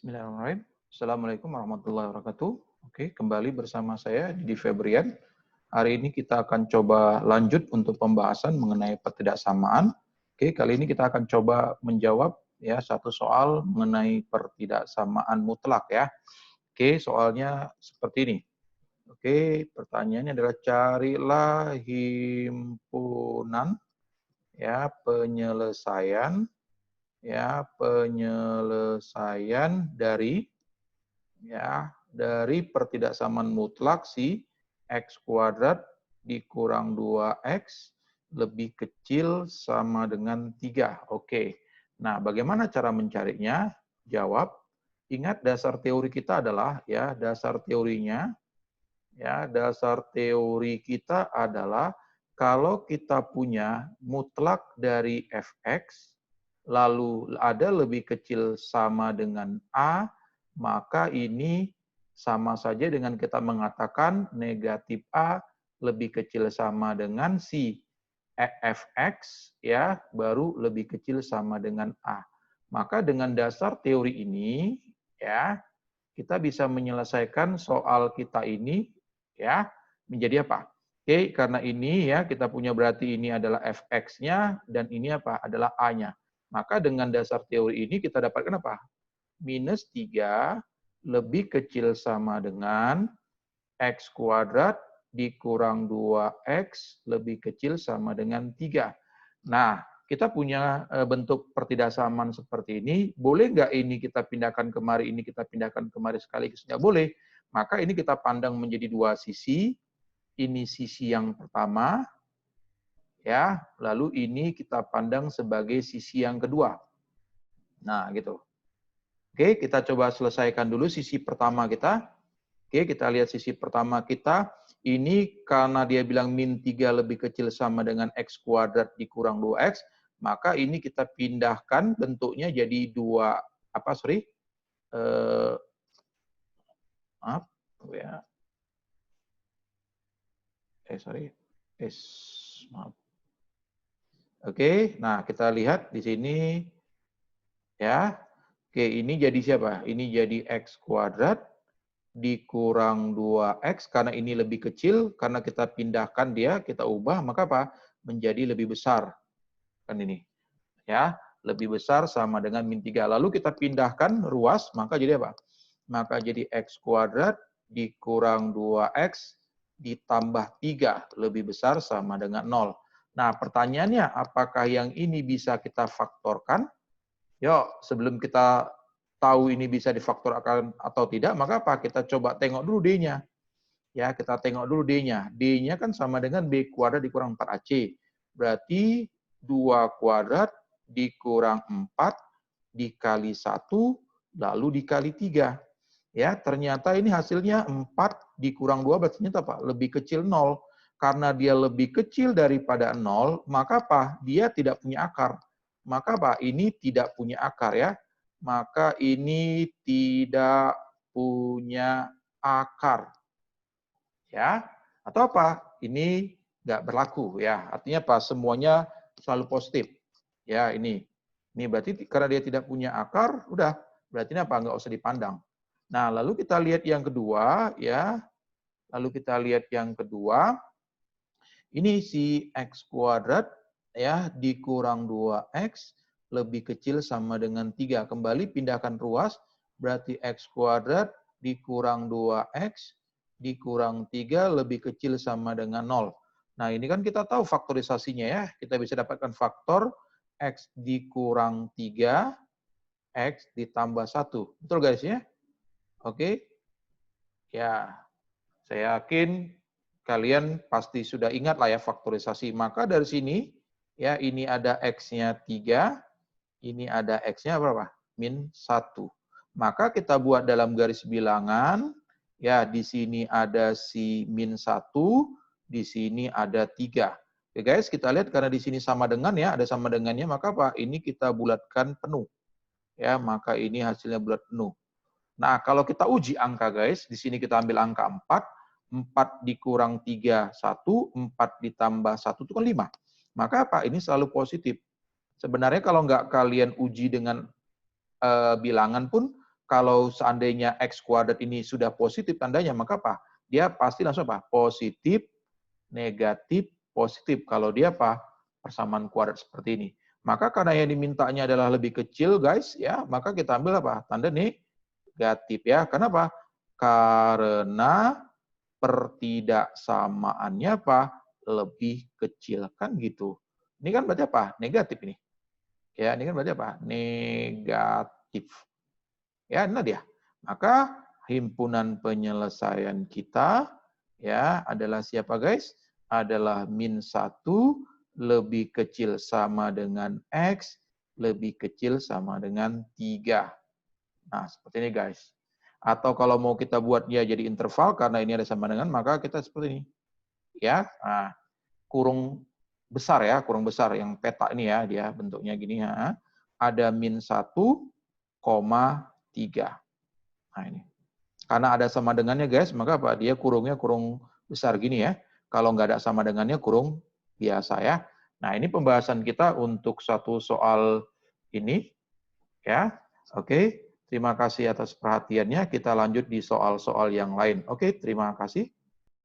Bismillahirrahmanirrahim. Assalamualaikum warahmatullahi wabarakatuh. Oke, kembali bersama saya Didi Febrian. Hari ini kita akan coba lanjut untuk pembahasan mengenai pertidaksamaan. Oke, kali ini kita akan coba menjawab ya satu soal mengenai pertidaksamaan mutlak ya. Oke, soalnya seperti ini. Oke, pertanyaannya adalah carilah himpunan ya penyelesaian dari pertidaksamaan mutlak si x kuadrat dikurang 2x lebih kecil sama dengan 3. Oke. Nah, bagaimana cara mencarinya? Jawab. Ingat dasar teori kita adalah dasar teori kita adalah kalau kita punya mutlak dari fx lalu ada lebih kecil sama dengan A, maka ini sama saja dengan kita mengatakan negatif A lebih kecil sama dengan si fx, ya, baru lebih kecil sama dengan A. Maka dengan dasar teori ini, ya, kita bisa menyelesaikan soal kita ini, ya, menjadi apa? Oke, karena ini ya kita punya berarti ini adalah fx-nya dan ini apa? Adalah A-nya. Maka dengan dasar teori ini kita dapatkan apa? Minus 3 lebih kecil sama dengan x kuadrat dikurang 2x lebih kecil sama dengan 3. Nah, kita punya bentuk pertidaksamaan seperti ini. Boleh nggak ini kita pindahkan kemari, ini kita pindahkan kemari sekaligus? Nggak boleh. Maka ini kita pandang menjadi dua sisi. Ini sisi yang pertama, ya. Lalu ini kita pandang sebagai sisi yang kedua. Nah, gitu. Oke, kita coba selesaikan dulu sisi pertama kita. Oke, kita lihat sisi pertama kita. Ini karena dia bilang min 3 lebih kecil sama dengan x kuadrat dikurang 2x, maka ini kita pindahkan bentuknya jadi maaf, ya. Maaf. Oke, nah kita lihat di sini, ya. Oke, ini jadi siapa? Ini jadi x kuadrat dikurang 2x, karena ini lebih kecil, karena kita pindahkan dia, kita ubah, maka apa? Menjadi lebih besar. Kan ini. Ya, lebih besar sama dengan min 3. Lalu kita pindahkan ruas, maka jadi apa? Maka jadi x kuadrat dikurang 2x ditambah 3 lebih besar sama dengan 0. Nah, pertanyaannya apakah yang ini bisa kita faktorkan? Yuk, sebelum kita tahu ini bisa difaktorkan atau tidak, maka apa? Kita coba tengok dulu D-nya. Ya, kita tengok dulu D-nya. D-nya kan sama dengan B kuadrat dikurang 4AC. Berarti 2 kuadrat dikurang 4 dikali 1, lalu dikali 3. Ya, ternyata ini hasilnya 4 dikurang 2 berarti apa? Lebih kecil 0. Karena dia lebih kecil daripada 0, maka apa? Dia tidak punya akar. Maka apa? Ini tidak punya akar ya. Maka ini tidak punya akar. Ya, atau apa? Ini nggak berlaku ya. Artinya apa? Semuanya selalu positif. Ya, ini. Ini berarti karena dia tidak punya akar, udah. Berarti ini apa? Nggak usah dipandang. Nah, lalu kita lihat yang kedua ya. Lalu kita lihat yang kedua. Ini si x kuadrat ya dikurang 2x lebih kecil sama dengan 3. Kembali pindahkan ruas, berarti x kuadrat dikurang 2x dikurang 3 lebih kecil sama dengan 0. Nah, ini kan kita tahu faktorisasinya ya. Kita bisa dapatkan faktor x dikurang 3, x ditambah 1. Betul guys ya? Oke. Ya, saya yakin kalian pasti sudah ingat lah ya faktorisasi. Maka dari sini, ya ini ada x-nya 3, ini ada x-nya berapa? Min 1. Maka kita buat dalam garis bilangan, ya di sini ada si min 1, di sini ada 3. Oke guys, kita lihat karena di sini sama dengan ya, ada sama dengannya, maka apa? Ini kita bulatkan penuh. Ya, maka ini hasilnya bulat penuh. Nah, kalau kita uji angka guys, di sini kita ambil angka 4, 4 dikurang 3, 1, 4 ditambah 1 itu kan 5. Maka apa? Ini selalu positif. Sebenarnya kalau nggak kalian uji dengan bilangan pun, kalau seandainya X kuadrat ini sudah positif tandanya, maka apa? Dia pasti langsung apa? Positif, negatif, positif. Kalau dia apa? Persamaan kuadrat seperti ini. Maka karena yang dimintanya adalah lebih kecil, guys, ya, maka kita ambil apa? Tanda negatif ya. Kenapa? Karena pertidaksamaannya apa? Lebih kecil, kan gitu. Ini kan berarti apa? Negatif ini. Ya, ini kan berarti apa? Negatif. Ya, ini dia. Maka himpunan penyelesaian kita ya adalah siapa, guys? Adalah min 1 lebih kecil sama dengan X, lebih kecil sama dengan 3. Nah, seperti ini, guys. Atau kalau mau kita buat dia jadi interval, karena ini ada sama dengan, maka kita seperti ini. Ya, nah, kurung besar ya, kurung besar yang peta ini ya, dia bentuknya gini ya. Ada min 1,3. Nah, ini. Karena ada sama dengannya, guys, maka apa? Dia kurungnya kurung besar gini ya. Kalau nggak ada sama dengannya, kurung biasa ya. Nah, ini pembahasan kita untuk satu soal ini. Ya, oke. Terima kasih atas perhatiannya. Kita lanjut di soal-soal yang lain. Oke, terima kasih.